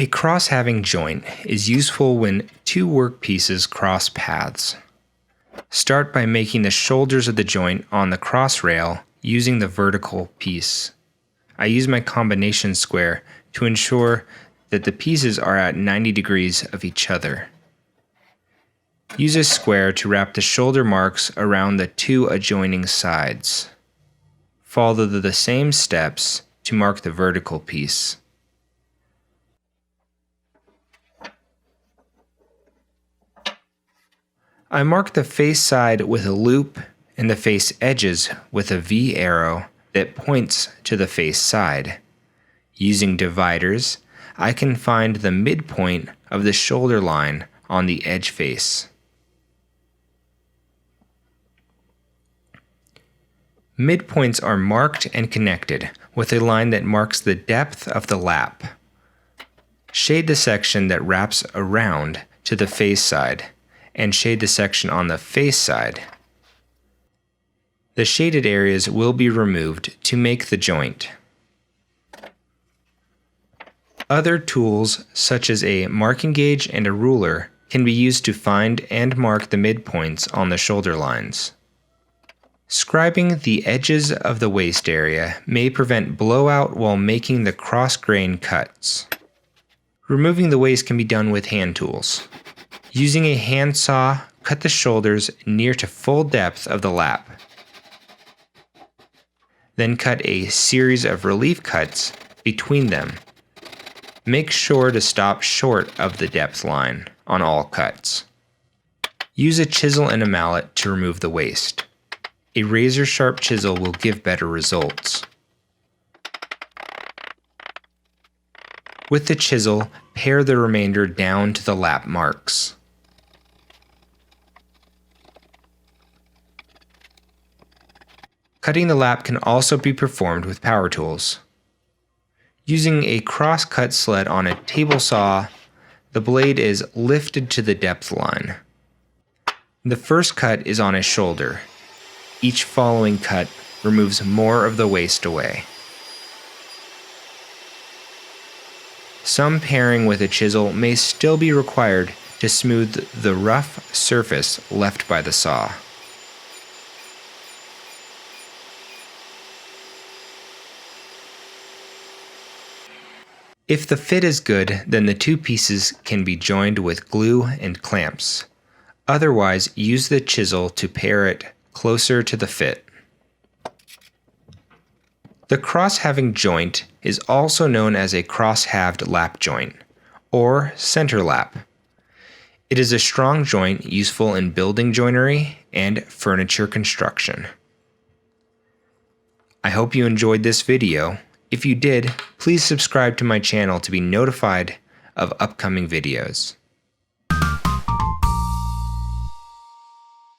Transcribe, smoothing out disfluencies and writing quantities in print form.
A cross-halving joint is useful when two work pieces cross paths. Start by making the shoulders of the joint on the cross rail using the vertical piece. I use my combination square to ensure that the pieces are at 90 degrees of each other. Use a square to wrap the shoulder marks around the two adjoining sides. Follow the same steps to mark the vertical piece. I mark the face side with a loop and the face edges with a V arrow that points to the face side. Using dividers, I can find the midpoint of the shoulder line on the edge face. Midpoints are marked and connected with a line that marks the depth of the lap. Shade the section that wraps around to the face side, and shade the section on the face side. The shaded areas will be removed to make the joint. Other tools, such as a marking gauge and a ruler, can be used to find and mark the midpoints on the shoulder lines. Scribing the edges of the waist area may prevent blowout while making the cross-grain cuts. Removing the waist can be done with hand tools. Using a handsaw, cut the shoulders near to full depth of the lap. Then cut a series of relief cuts between them. Make sure to stop short of the depth line on all cuts. Use a chisel and a mallet to remove the waste. A razor-sharp chisel will give better results. With the chisel, pare the remainder down to the lap marks. Cutting the lap can also be performed with power tools. Using a cross-cut sled on a table saw, the blade is lifted to the depth line. The first cut is on a shoulder. Each following cut removes more of the waist away. Some paring with a chisel may still be required to smooth the rough surface left by the saw. If the fit is good, then the two pieces can be joined with glue and clamps. Otherwise, use the chisel to pare it closer to the fit. The cross-halving joint is also known as a cross-halved lap joint, or center lap. It is a strong joint useful in building joinery and furniture construction. I hope you enjoyed this video. If you did, please subscribe to my channel to be notified of upcoming videos.